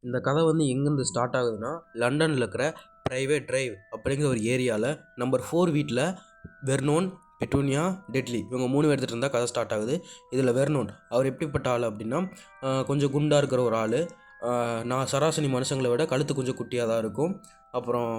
இந்த கதை வந்து எங்கேருந்து ஸ்டார்ட் ஆகுதுன்னா, லண்டனில் இருக்கிற பிரைவேட் டிரைவ் அப்படிங்கிற ஒரு ஏரியாவில் நம்பர் 4 வீட்டில் வெர்னோன், பெட்டூனியா, டெட்லி இவங்க 3 பேர் எடுத்துகிட்டு இருந்தால் கதை ஸ்டார்ட் ஆகுது. இதில் வெர்னோன் அவர் எப்படிப்பட்ட ஆள் அப்படின்னா, கொஞ்சம் குண்டாக இருக்கிற ஒரு ஆள். நான் சராசரி மனுஷங்களை விட கழுத்து கொஞ்சம் குட்டியாக தான் இருக்கும். அப்புறம்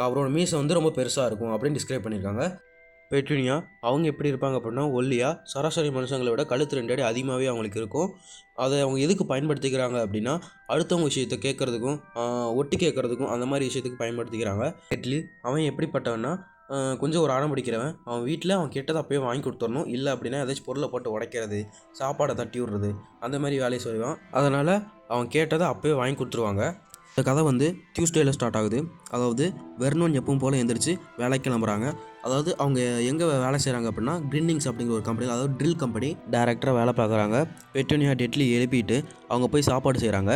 அவரோட மீசை வந்து ரொம்ப பெருசாக இருக்கும் அப்படின்னு டிஸ்கிரைப் பண்ணியிருக்காங்க. பெட்டூனியா அவங்க எப்படி இருப்பாங்க அப்படின்னா, ஒல்லியாக சராசரி மனுஷங்களை விட கழுத்து 2 அடி அதிகமாகவே அவங்களுக்கு இருக்கும். அதை அவங்க எதுக்கு பயன்படுத்திக்கிறாங்க அப்படின்னா, அடுத்தவங்க விஷயத்தை கேட்குறதுக்கும், ஒட்டு கேட்குறதுக்கும் அந்த மாதிரி விஷயத்துக்கு பயன்படுத்திக்கிறாங்க. டெட்லி அவன் எப்படிப்பட்டவன்னா, கொஞ்சம் ஒரு அடம் பிடிக்கிறவன். அவன் வீட்டில் அவன் கேட்டதை அப்போயே வாங்கி கொடுத்துடணும். இல்லை அப்படின்னா ஏதாச்சும் பொருளை போட்டு உடைக்கிறது, சாப்பாடை தட்டி விடுறது, அந்த மாதிரி வேலையை செய்வான். அதனால் அவன் கேட்டதை அப்போயே வாங்கி கொடுத்துருவாங்க. இந்த கதை வந்து டியூஸ்டேயில் ஸ்டார்ட் ஆகுது. அதாவது வெர்னோன் எப்பவும் போல் எந்திரிச்சு வேலைக்கு கிளம்புறாங்க. அதாவது அவங்க எங்கே வேலை செய்கிறாங்க அப்படின்னா, கிரின்னிங்ஸ் அப்படிங்கிற ஒரு கம்பெனி, அதாவது ட்ரில் கம்பெனி டைரக்டராக வேலை பார்க்குறாங்க. பெட்டூனியா டெட்லி எழுப்பிட்டு அவங்க போய் சாப்பாடு செய்கிறாங்க.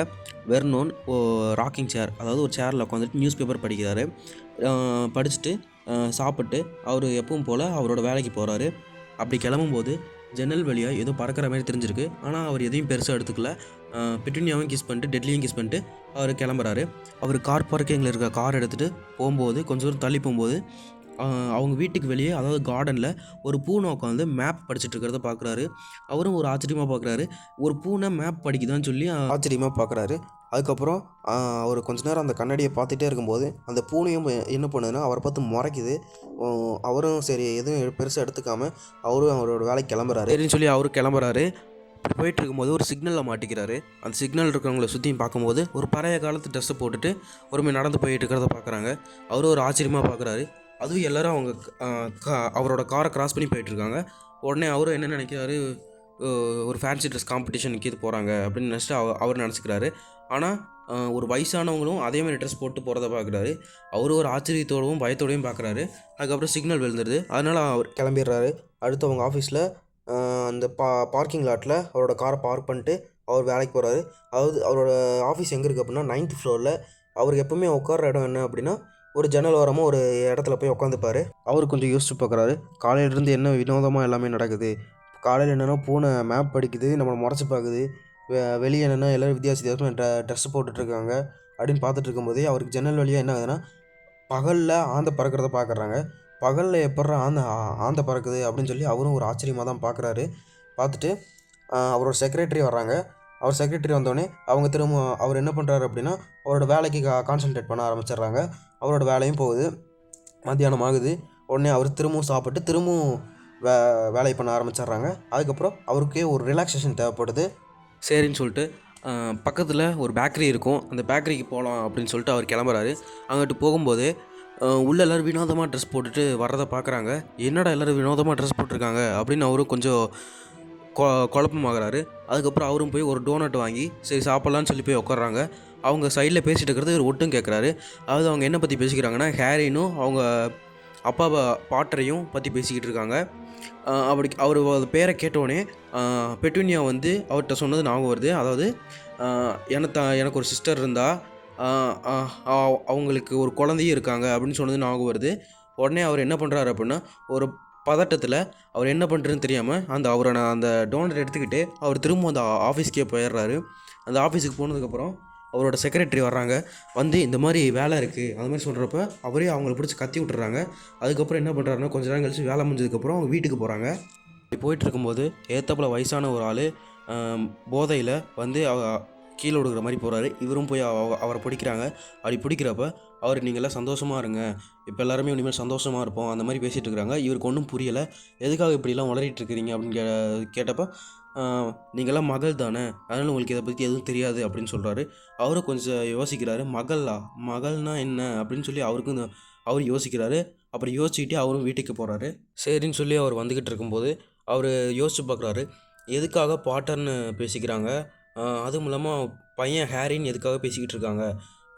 வெர்னோன் ராக்கிங் சேர், அதாவது ஒரு சேரில் உட்காந்துட்டு நியூஸ் பேப்பர் படிக்கிறாரு. படிச்சுட்டு சாப்பிட்டு அவர் எப்பவும் போல் அவரோட வேலைக்கு போகிறாரு. அப்படி கிளம்பும்போது ஜன்னல் வழியாக ஏதோ பறக்கிற மாதிரி தெரிஞ்சிருக்கு. ஆனால் அவர் எதையும் பெருசாக எடுத்துக்கல. பெட்டூனியாவும் கிஸ் பண்ணிட்டு டெட்லியும் கிஸ் பண்ணிட்டு அவர் கிளம்புறாரு. அவர் கார் பார்க்கிங்கில் இருக்க கார் எடுத்துகிட்டு போகும்போது, கொஞ்சம் தூரம் தள்ளி போகும்போது, அவங்க வீட்டுக்கு வெளியே, அதாவது கார்டனில் ஒரு பூனை உட்காந்து மேப் படிச்சுட்டு இருக்கிறத பார்க்குறாரு. அவரும் ஒரு ஆச்சரியமாக பார்க்குறாரு. ஒரு பூனை மேப் படிக்குதான்னு சொல்லி ஆச்சரியமாக பார்க்குறாரு. அதுக்கப்புறம் அவர் கொஞ்ச நேரம் அந்த கண்ணாடியை பார்த்துட்டே இருக்கும்போது அந்த பூனையும் என்ன பண்ணுதுன்னா அவரை பார்த்து முறைக்குது. அவரும் சரி எதுவும் பெருசாக எடுத்துக்காமல் அவரும் அவரோட வேலைக்கு கிளம்புறாரு. சரின்னு சொல்லி அவரும் கிளம்புறாரு. இப்படி போயிட்டு இருக்கும்போது ஒரு சிக்னலில் மாட்டிக்கிறாரு. அந்த சிக்னல் இருக்கிறவங்கள சுற்றியும் பார்க்கும்போது ஒரு பழைய காலத்து ட்ரெஸ்ஸை போட்டுட்டு ஒருமே நடந்து போயிட்டு இருக்கிறத பார்க்குறாங்க. அவரும் ஒரு ஆச்சரியமாக பார்க்குறாரு. அதுவும் எல்லோரும் அவங்க அவரோட காரை கிராஸ் பண்ணி போயிட்டுருக்காங்க. உடனே அவரும் என்ன நினைக்கிறாரு, ஒரு ஃபேன்சி ட்ரெஸ் காம்படிஷனுக்கு இது போகிறாங்க அப்படின்னு நினச்சிட்டு அவர் நினச்சிக்கிறாரு. ஆனால் ஒரு வயசானவங்களும் அதேமாதிரி ட்ரெஸ் போட்டு போகிறத பார்க்குறாரு. அவரும் ஒரு ஆச்சரியத்தோடவும் பயத்தோடையும் பார்க்குறாரு. அதுக்கப்புறம் சிக்னல் விழுந்துடுது. அதனால் அவர் கிளம்பிடுறாரு. அடுத்து அவங்க ஆஃபீஸில் அந்த பார்க்கிங் லாட்டில் அவரோட காரை பார்க் பண்ணிட்டு அவர் வேலைக்கு போகிறாரு. அதாவது அவரோட ஆஃபீஸ் எங்கே இருக்குது அப்படின்னா 9th ஃப்ளோரில். அவருக்கு எப்போவுமே உட்கார இடம் என்ன அப்படின்னா, ஒரு ஜன்னல் ஓரமாக ஒரு இடத்துல போய் உட்காந்துப்பார். அவர் கொஞ்சம் யோசிச்சு பார்க்குறாரு. காலையிலேருந்து என்ன வினோதமாக எல்லாமே நடக்குது. காலையில் என்னென்னா பூனை மேப் படிக்குது, நம்மளை முறைச்சி பார்க்குது. வெளியே என்னென்னா எல்லோரும் வித்தியாசமாக ட்ரெஸ் போட்டுட்ருக்காங்க அப்படின்னு பார்த்துட்டு இருக்கும்போதே அவருக்கு ஜன்னல் வழியாக என்ன ஆகுதுன்னா, பகலில் ஆந்தை பறக்கிறத பார்க்குறாங்க. பகலில் எப்பட்றா ஆந்தை பறக்குது அப்படின்னு சொல்லி அவரும் ஒரு ஆச்சரியமாக தான் பார்க்குறாரு. பார்த்துட்டு அவரோட செக்ரட்டரி வர்றாங்க. அவர் செக்ரட்டரி வந்தோடனே அவங்க திரும்ப அவர் என்ன பண்ணுறாரு அப்படின்னா, அவரோட வேலைக்கு கான்சன்ட்ரேட் பண்ண ஆரம்பிச்சிடுறாங்க. அவரோட வேலையும் போகுது. மத்தியானம் ஆகுது. உடனே அவர் திரும்பவும் சாப்பிட்டு திரும்பவும் வேலை பண்ண ஆரம்பிச்சிடுறாங்க. அதுக்கப்புறம் அவருக்கே ஒரு ரிலாக்ஸேஷன் தேவைப்படுது. சரின்னு சொல்லிட்டு பக்கத்தில் ஒரு பேக்கரி இருக்கும். அந்த பேக்கரிக்கு போகலாம் அப்படின்னு சொல்லிட்டு அவர் கிளம்புறாரு. அங்கிட்டு போகும்போது உள்ளே எல்லோரும் வினோதமாக ட்ரெஸ் போட்டுட்டு வர்றதை பார்க்குறாங்க. என்னடா எல்லோரும் வினோதமாக ட்ரெஸ் போட்டிருக்காங்க அப்படின்னு அவரும் கொஞ்சம் குழப்பமாகறாரு. அதுக்கப்புறம் அவரும் போய் ஒரு டோனட் வாங்கி சரி சாப்பிட்லான்னு சொல்லி போய் உட்காடுறாங்க. அவங்க சைடில் பேசிகிட்டு இருக்கிறது இவர் ஒட்டும் கேட்குறாரு. அதாவது அவங்க என்ன பற்றி பேசிக்கிறாங்கன்னா, ஹேரினும் அவங்க அப்பா பாட்டரையும் பற்றி பேசிக்கிட்டு இருக்காங்க. அப்படி அவர் பேரை கேட்டோடனே பெட்டூனியா வந்து அவர்கிட்ட சொன்னது ஞாபகம் வருது. அதாவது எனக்கு ஒரு சிஸ்டர் இருந்தால், அவங்களுக்கு ஒரு குழந்தையும் இருக்காங்க அப்படின்னு சொன்னது ஞாபகம் வருது. உடனே அவர் என்ன பண்ணுறாரு அப்படின்னா, ஒரு பதட்டத்தில் அவர் என்ன பண்ணுறதுன்னு தெரியாமல் அந்த டோனட் எடுத்துக்கிட்டு அவர் திரும்ப அந்த ஆஃபீஸ்க்கே போயிடுறாரு. அந்த ஆஃபீஸுக்கு போனதுக்கப்புறம் அவரோட செக்ரட்டரி வர்றாங்க. வந்து இந்த மாதிரி வேலை இருக்குது அந்த மாதிரி சொல்கிறப்ப அவரே அவங்கள பிடிச்சி கத்தி விட்டுறாங்க. அதுக்கப்புறம் என்ன பண்ணுறாருன்னா, கொஞ்ச நேரம் கழிச்சு வேலை முடிஞ்சதுக்கப்புறம் அவங்க வீட்டுக்கு போகிறாங்க. இப்படி போயிட்டு இருக்கும்போது ஏத்தப்பில் வயசான ஒரு ஆள் போதையில் வந்து கீழே விடுகிற மாதிரி போகிறாரு. இவரும் போய் அவரை பிடிக்கிறாங்க. அப்படி பிடிக்கிறப்ப அவர் நீங்கள்லாம் சந்தோஷமாக இருங்க, இப்போ எல்லாருமே இனிமேல் சந்தோஷமாக இருப்போம் அந்த மாதிரி பேசிகிட்டு இருக்கிறாங்க. இவருக்கு ஒன்றும் புரியலை. எதுக்காக இப்படிலாம் உளறிட்டு இருக்கிறீங்க அப்படின்னு கேட்டப்போ, நீங்கள்லாம் மகள் தானே, அதனால் உங்களுக்கு இதை பற்றி எதுவும் தெரியாது அப்படின்னு சொல்கிறாரு. அவரும் கொஞ்சம் யோசிக்கிறாரு. மகள்னா என்ன அப்படின்னு சொல்லி அவர் யோசிக்கிறாரு. அப்புறம் யோசிச்சுக்கிட்டே அவரும் வீட்டுக்கு போகிறாரு. சரின்னு சொல்லி அவர் வந்துக்கிட்டு இருக்கும்போது அவர் யோசிச்சு பார்க்குறாரு, எதுக்காக பாட்டர்னு பேசிக்கிறாங்க, அதுவும் இல்லாமல் பையன் ஹேரின்னு எதுக்காக பேசிக்கிட்டு இருக்காங்க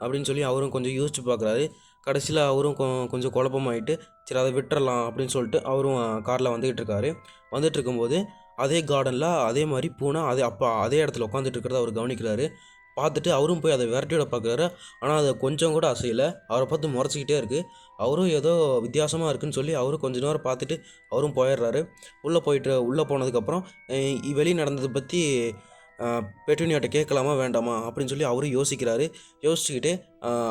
அப்படின்னு சொல்லி அவரும் கொஞ்சம் யோசிச்சு பார்க்குறாரு. கடைசியில் அவரும் கொஞ்சம் குழப்பமாயிட்டு சரி அதை விட்டுறலாம் அப்படின்னு சொல்லிட்டு அவரும் காரில் வந்துக்கிட்டு இருக்காரு. வந்துட்டு இருக்கும்போது அதே கார்டனில் அதே மாதிரி பூனை அதே இடத்துல உட்காந்துட்டு இருக்கிறத அவர் கவனிக்கிறாரு. பார்த்துட்டு அவரும் போய் அதை விரட்டியோட பார்க்குறாரு. ஆனால் அதை கொஞ்சம் கூட அசையலை. அவரை பார்த்து முறைச்சிக்கிட்டே இருக்குது. அவரும் ஏதோ வித்தியாசமாக இருக்குதுன்னு சொல்லி அவரும் கொஞ்சம் நேரம் பார்த்துட்டு அவரும் போயிடுறாரு. உள்ளே போனதுக்கப்புறம் வெளியே நடந்ததை பற்றி பேசிகிட்டு இருக்கிறத அவர் கவனிக்கிறாரு. பார்த்தா அவரும் போய் அதை விரட்டியோட பார்க்குறாரு. ஆனால் அதை கொஞ்சம் கூட அசையலை. அவரை பார்த்து முறைச்சிக்கிட்டே இருக்குது. அவரும் ஏதோ வித்தியாசமாக இருக்குதுன்னு சொல்லி அவரும் கொஞ்சம் நேரம் பார்த்துட்டு அவரும் போயிடுறாரு. உள்ளே பெட்டூனியாட்ட கேட்கலாமா வேண்டாமா அப்படின்னு சொல்லி அவரும் யோசிக்கிறாரு. யோசிச்சுக்கிட்டு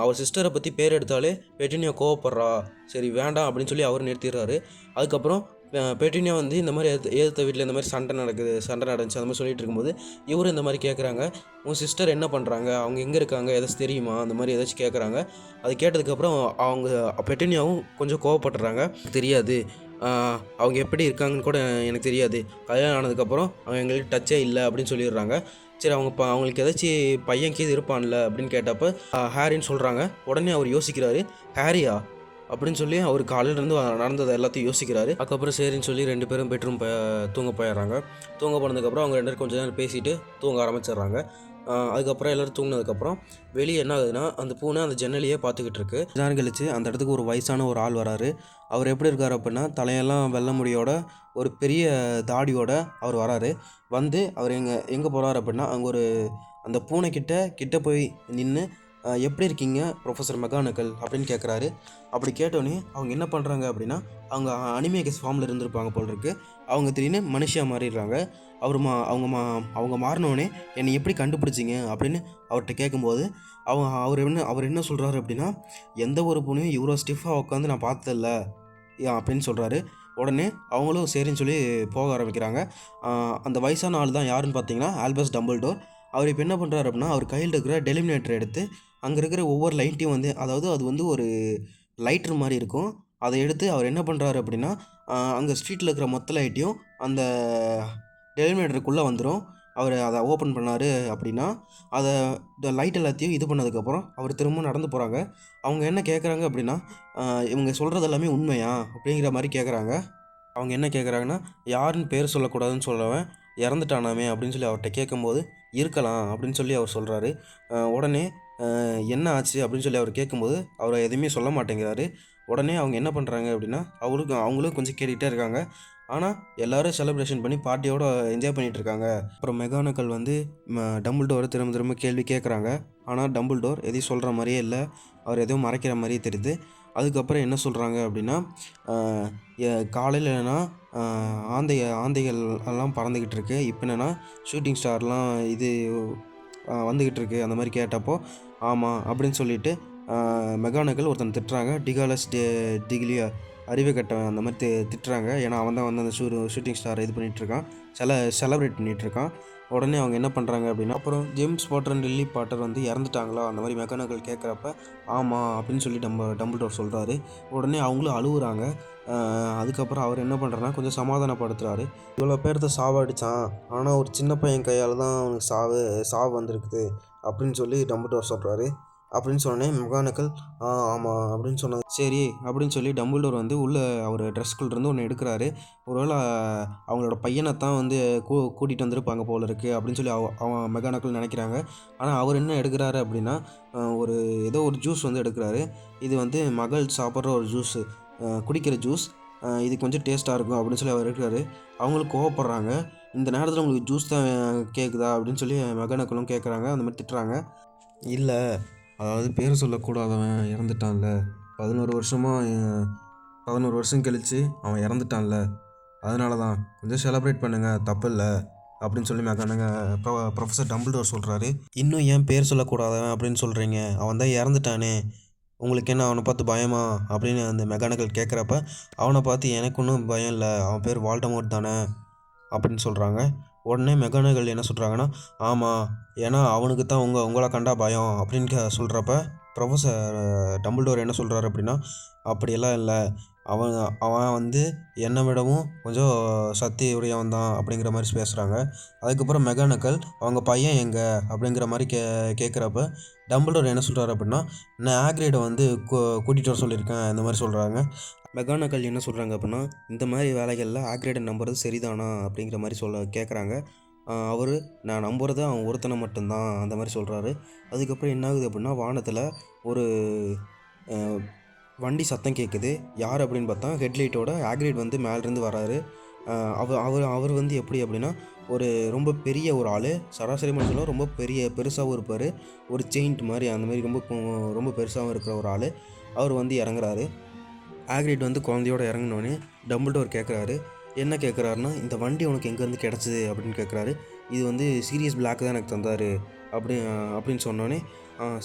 அவர் சிஸ்டரை பற்றி பேர் எடுத்தாலே பெட்டூனியா கோவப்படுறா, சரி வேண்டாம் அப்படின்னு சொல்லி அவர் நிறுத்திடுறாரு. அதுக்கப்புறம் பெட்டூனியா வந்து இந்த மாதிரி எதிர்த்த வீட்டில் இந்த மாதிரி சண்டை நடந்துச்சு அந்த மாதிரி சொல்லிட்டு இருக்கும்போது இவரும் இந்த மாதிரி கேட்குறாங்க, உன் சிஸ்டர் என்ன பண்ணுறாங்க, அவங்க எங்கே இருக்காங்க, ஏதாச்சும் தெரியுமா, அந்த மாதிரி ஏதாச்சும் கேட்குறாங்க. அது கேட்டதுக்கப்புறம் அவங்க பெட்டூனியாவும் கொஞ்சம் கோவப்படுறாங்க. தெரியாது, அவங்க எப்படி இருக்காங்கன்னு கூட எனக்கு தெரியாது, கல்யாணம் ஆனதுக்கப்புறம் அவங்க எங்களுக்கு டச்சே இல்லை அப்படின்னு சொல்லிடுறாங்க. சரி அவங்களுக்கு ஏதாச்சும் பையன் கீது இருப்பான்ல அப்படின்னு கேட்டப்போ ஹாரின்னு சொல்கிறாங்க. உடனே அவர் யோசிக்கிறாரு, ஹாரியா அப்படின்னு சொல்லி அவர் காலையிலேருந்து நடந்ததை எல்லாத்தையும் யோசிக்கிறாரு. அதுக்கப்புறம் சரின்னு சொல்லி 2 பேரும் பெட்ரூம் தூங்க போயிடுறாங்க. தூங்க போனதுக்கப்புறம் அவங்க 2 பேரும் கொஞ்சம் நேரம் பேசிட்டு தூங்க ஆரம்பிச்சிடுறாங்க. அதுக்கப்புறம் எல்லோரும் தூங்கினதுக்கப்புறம் வெளியே என்ன ஆகுதுன்னா, அந்த பூனை அந்த ஜன்னலையே பார்த்துக்கிட்டு இருக்கு. கொஞ்ச நேரம் கழிச்சு அந்த இடத்துக்கு ஒரு வயசான ஒரு ஆள் வராரு. அவர் எப்படி இருக்கார் அப்படின்னா, தலையெல்லாம் வெள்ளை முடியோட ஒரு பெரிய தாடியோட அவர் வராரு. வந்து அவர் எங்கே போகிறார் அப்படின்னா, அங்கே ஒரு அந்த பூனைக்கிட்ட போய் நின்று எப்படி இருக்கீங்க ப்ரொஃபஸர் மெக்கானிக்கல் அப்படின்னு கேட்குறாரு. அப்படி கேட்டோன்னே அவங்க என்ன பண்ணுறாங்க அப்படின்னா, அவங்க அனிமேகஸ் ஃபார்மில் இருந்திருப்பாங்க போல் இருக்கு. அவங்க திடீர்னு மனுஷியாக மாறிடுறாங்க. அவங்க மாறினோடனே என்னை எப்படி கண்டுபிடிச்சிங்க அப்படின்னு அவர்கிட்ட கேட்கும்போது அவர் என்ன சொல்கிறாரு அப்படின்னா, எந்த ஒரு பூனையும் இவ்வளோ ஸ்டிஃபாக உட்காந்து நான் பார்த்ததில்ல அப்படின்னு சொல்கிறாரு. உடனே அவங்களும் சரின்னு சொல்லி போக ஆரம்பிக்கிறாங்க. அந்த வயசான ஆள் தான் யாருன்னு பார்த்தீங்கன்னா ஆல்பஸ் டம்பிள்டோர். அவர் இப்போ என்ன பண்ணுறாரு அப்படின்னா, அவர் கையில் இருக்கிற டெலிமினேட்டர் எடுத்து அங்கே இருக்கிற ஒவ்வொரு லைட்டையும் வந்து, அதாவது அது வந்து ஒரு லைட்ரு மாதிரி இருக்கும், அதை எடுத்து அவர் என்ன பண்ணுறாரு அப்படின்னா, அங்கே ஸ்ட்ரீட்டில் இருக்கிற மொத்த லைட்டையும் அந்த டெலிமினேட்டருக்குள்ளே வந்துடும். அவர் அதை ஓப்பன் பண்ணார் அப்படின்னா, இந்த லைட் எல்லாத்தையும் இது பண்ணதுக்கப்புறம் அவர் திரும்ப நடந்து போகிறாங்க. அவங்க என்ன கேட்குறாங்க அப்படின்னா, இவங்க சொல்கிறது எல்லாமே உண்மையா அப்படிங்கிற மாதிரி கேட்குறாங்க. அவங்க என்ன கேட்குறாங்கன்னா, யாருன்னு பேர் சொல்லக்கூடாதுன்னு சொல்கிறவன் இறந்துட்டானாமே அப்படின்னு சொல்லி அவர்கிட்ட கேட்கும்போது, இருக்கலாம் அப்படின்னு சொல்லி அவர் சொல்கிறாரு. உடனே என்ன ஆச்சு அப்படின்னு சொல்லி அவர் கேட்கும்போது அவர் எதுவுமே சொல்ல மாட்டேங்கிறாரு. உடனே அவங்க என்ன பண்ணுறாங்க அப்படின்னா, அவங்களும் கொஞ்சம் கேட்டுக்கிட்டே இருக்காங்க. ஆனால் எல்லோரும் செலிப்ரேஷன் பண்ணி பார்ட்டியோடு என்ஜாய் பண்ணிகிட்ருக்காங்க. அப்புறம் மெக்கானிக்கல் வந்து டம்பிள்டோரை திரும்ப திரும்ப கேள்வி கேட்குறாங்க. ஆனால் டம்பிள்டோர் எதையும் சொல்கிற மாதிரியே இல்லை, அவர் எதுவும் மறைக்கிற மாதிரியே தெரியுது. அதுக்கப்புறம் என்ன சொல்கிறாங்க அப்படின்னா, காலையில் என்னென்னா ஆந்தைகள் எல்லாம் பறந்துக்கிட்டு இருக்கு, இப்போ என்னென்னா ஷூட்டிங் ஸ்டார்லாம் இது வந்துக்கிட்டு இருக்கு அந்த மாதிரி கேட்டப்போ, ஆமாம் அப்படின்னு சொல்லிட்டு மெக்கானிக்கல் ஒருத்தன் திட்டுறாங்க. டிகாலஸ் டிகிலியா அறிவை கட்டவன் அந்த மாதிரி திட்டுறாங்க. ஏன்னா அவன் தான் வந்து அந்த ஷூட்டிங் ஸ்டாரை இது பண்ணிகிட்ருக்கான், செலப்ரேட் பண்ணிகிட்ருக்கான். உடனே அவங்க என்ன பண்ணுறாங்க அப்படின்னா, அப்புறம் James Potter and Lily Potter வந்து இறந்துட்டாங்களா அந்த மாதிரி மெக்கானிக்கல் கேட்குறப்ப ஆமாம் அப்படின்னு சொல்லி டம்பிள்டோர் சொல்கிறாரு. உடனே அவங்களும் அழுகுறாங்க. அதுக்கப்புறம் அவர் என்ன பண்ணுறாருனா கொஞ்சம் சமாதானப்படுத்துகிறாரு. இவ்வளோ பேர்த்த சாவடித்தான், ஆனால் ஒரு சின்ன பையன் கையால் தான் அவனுக்கு சாவு வந்திருக்குது அப்படின்னு சொல்லி டம்பிள்டோர் சொல்கிறாரு. அப்படின்னு சொன்னோடனே மெக்கானிக்கல் ஆமாம் அப்படின்னு சொன்னது சரி அப்படின்னு சொல்லி டம்பிள்டோர் வந்து உள்ளே அவர் ட்ரெஸ்குள்ளேருந்து ஒன்று எடுக்கிறாரு. ஒருவேளை அவங்களோட பையனை தான் வந்து கூட்டிகிட்டு வந்திருப்பாங்க போல இருக்குது அப்படின்னு சொல்லி அவன் மெக்கானிக்கல் நினைக்கிறாங்க. ஆனால் அவர் என்ன எடுக்கிறாரு அப்படின்னா, ஏதோ ஒரு ஜூஸ் வந்து எடுக்கிறாரு. இது வந்து மகள் சாப்பிட்ற ஒரு ஜூஸு, குடிக்கிற ஜூஸ், இது கொஞ்சம் டேஸ்ட்டாக இருக்கும் அப்படின்னு சொல்லி அவர் எடுக்கிறாரு. அவங்களுக்கு கோவப்படுறாங்க. இந்த நேரத்தில் உங்களுக்கு ஜூஸ் தான் கேட்குதா அப்படின்னு சொல்லி மெக்கானிக்கலும் கேட்குறாங்க. அந்த மாதிரி திட்டுறாங்க. இல்லை, அதாவது பேர் சொல்லக்கூடாதவன் இறந்துட்டான்ல, 11 வருஷம் கழித்து அவன் இறந்துட்டான்ல, அதனால தான் கொஞ்சம் செலிப்ரேட் பண்ணுங்கள், தப்பு இல்லை அப்படின்னு சொல்லி ப்ரொஃபஸர் டம்பிள்டோர் சொல்கிறாரு. இன்னும் ஏன் பேர் சொல்லக்கூடாதவன் அப்படின்னு சொல்கிறீங்க, அவன் தான் இறந்துட்டானே, உங்களுக்கு என்ன அவனை பார்த்து பயமா அப்படின்னு அந்த மெக்கானிக்கல் கேட்குறப்ப, அவனை பார்த்து எனக்கு ஒன்றும் பயம் இல்லை, அவன் பேர் வால்டமோர்ட் தானே அப்படின்னு சொல்கிறாங்க. உடனே மெக்கானிக்கல் என்ன சொல்கிறாங்கன்னா, ஆமாம், ஏன்னா அவனுக்கு தான் உங்களை கண்டா பயம் அப்படின்னு சொல்கிறப்ப ப்ரொஃபஸர் டம்பிள்டோர் என்ன சொல்கிறாரு அப்படின்னா, அப்படியெல்லாம் இல்லை, அவன் வந்து என்னை விடவும் கொஞ்சம் சக்தி உடையவன் தான் அப்படிங்கிற மாதிரி பேசுகிறாங்க. அதுக்கப்புறம் மெக்கானிக்கல் அவங்க பையன் எங்கே அப்படிங்கிற மாதிரி கேட்குறப்ப டம்பிள்டோர் என்ன சொல்கிறாரு அப்படின்னா, நான் ஹாக்ரிடை வந்து கூட்டிகிட்டு வர சொல்லியிருக்கேன் இந்த மாதிரி சொல்கிறாங்க. மெக்கானிக்கல் என்ன சொல்கிறாங்க அப்படின்னா, இந்த மாதிரி வேலைகளில் ஹாக்ரிடை நம்புறது சரிதானா அப்படிங்கிற மாதிரி கேட்குறாங்க. அவர் நான் நம்புறது அவன் ஒருத்தனை மட்டும்தான் அந்த மாதிரி சொல்கிறாரு. அதுக்கப்புறம் என்ன ஆகுது அப்படின்னா, வானத்தில் ஒரு வண்டி சத்தம் கேட்குது. யார் அப்படின்னு பார்த்தா ஹெட்லைட்டோட ஹாக்ரிட் வந்து மேலேருந்து வராரு. அவர் வந்து எப்படி அப்படின்னா, ஒரு ரொம்ப பெரிய ஒரு ஆள், சராசரி மனுஷனும் ரொம்ப பெருசாகவும் இருப்பார், ஒரு செயின்ட் மாதிரி அந்த மாதிரி ரொம்ப பெருசாகவும் இருக்கிற ஒரு ஆள். அவர் வந்து இறங்குறாரு. ஹாக்ரிட் வந்து குழந்தையோடு இறங்கினோடனே டம்பிள்டோர் கேட்குறாரு. என்ன கேட்குறாருன்னா, இந்த வண்டி உனக்கு எங்கேருந்து கிடச்சிது அப்படின்னு கேட்குறாரு. இது வந்து சீரியஸ் பிளாக் தான் எனக்கு தந்தார் அப்படின்னு சொன்னோன்னே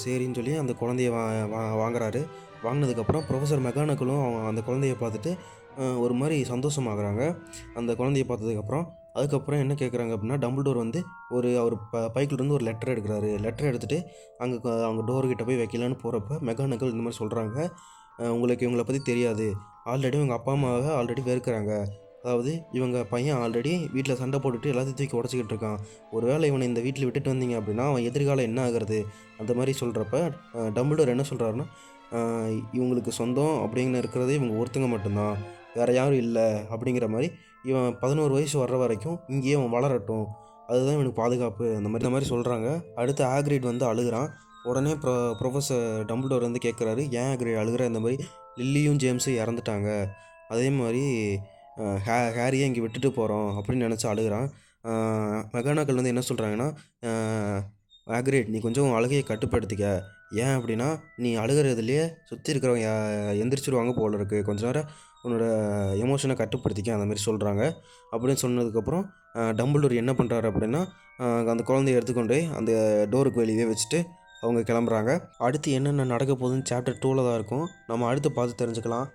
சரின்னு சொல்லி அந்த குழந்தைய வாங்குறாரு. வாங்கினதுக்கப்புறம் ப்ரொஃபஸர் மெக்கானிக்கலும் அந்த குழந்தைய பார்த்துட்டு ஒரு மாதிரி சந்தோஷமாகறாங்க. அந்த குழந்தைய பார்த்ததுக்கப்புறம் அதுக்கப்புறம் என்ன கேட்குறாங்க அப்படின்னா, டம்பிள்டோர் வந்து அவர் பைக்கிலேருந்து ஒரு லெட்டர் எடுக்கிறாரு. லெட்டர் எடுத்துகிட்டு அவங்க டோர்கிட்ட போய் வைக்கலான்னு போகிறப்ப மெக்கானிக்கல் இந்த மாதிரி சொல்கிறாங்க, உங்களுக்கு இவங்கள பற்றி தெரியாது. ஆல்ரெடி இவங்க அப்பா அம்மாவை ஆல்ரெடி வெறுக்கிறாங்க. அதாவது இவங்க பையன் ஆல்ரெடி வீட்டில் சண்டை போட்டுட்டு எல்லாத்தையும் தூக்கி உடச்சிக்கிட்டு இருக்கான். ஒருவேளை இவனை இந்த வீட்டில் விட்டுட்டு வந்தீங்க அப்படின்னா அவன் எதிர்காலம் என்ன ஆகிறது அந்த மாதிரி சொல்கிறப்ப டம்பிள்டோர் என்ன சொல்கிறாருன்னா, இவங்களுக்கு சொந்தம் அப்படின்னு இருக்கிறதே இவங்க ஒருத்தங்க மட்டும்தான், வேறு யாரும் இல்லை அப்படிங்கிற மாதிரி. இவன் 11 வயசு வர்ற வரைக்கும் இங்கேயே அவன் வளரட்டும், அதுதான் இவனுக்கு பாதுகாப்பு அந்த மாதிரி சொல்கிறாங்க. அடுத்து ஹாக்ரிட் வந்து அழுகிறான். உடனே ப்ரொஃபஸர் டம்பிள்டோர் வந்து கேட்குறாரு, ஏன் ஹாக்ரிட் அழுகிற? இந்த மாதிரி லில்லியும் ஜேம்ஸும் இறந்துட்டாங்க, அதே மாதிரி ஹேரியை இங்கே விட்டுட்டு போகிறோம் அப்படின்னு நினச்சி அழுகிறான். மெக்கானிக்கல் வந்து என்ன சொல்கிறாங்கன்னா, ஹாக்ரிட் நீ கொஞ்சம் அழுகையை கட்டுப்படுத்திக்க. ஏன் அப்படின்னா நீ அழுகிறதுலையே சுற்றி இருக்கிறவங்க எந்திரிச்சிருவாங்க போல இருக்குது, கொஞ்ச நேரம் உன்னோட எமோஷனை கட்டுப்படுத்திக்க அந்த மாதிரி சொல்கிறாங்க. அப்படின்னு சொன்னதுக்கப்புறம் டம்பிள்டோர் என்ன பண்ணுறாரு அப்படின்னா, அந்த குழந்தைய எடுத்துக்கொண்டு அந்த டோருக்கு வெளியே வச்சுட்டு அவங்க கிளம்புறாங்க. அடுத்து என்னென்ன நடக்க போகுதுன்னு சாப்டர் 2ல் தான் இருக்கும். நம்ம அடுத்து பார்த்து தெரிஞ்சுக்கலாம்.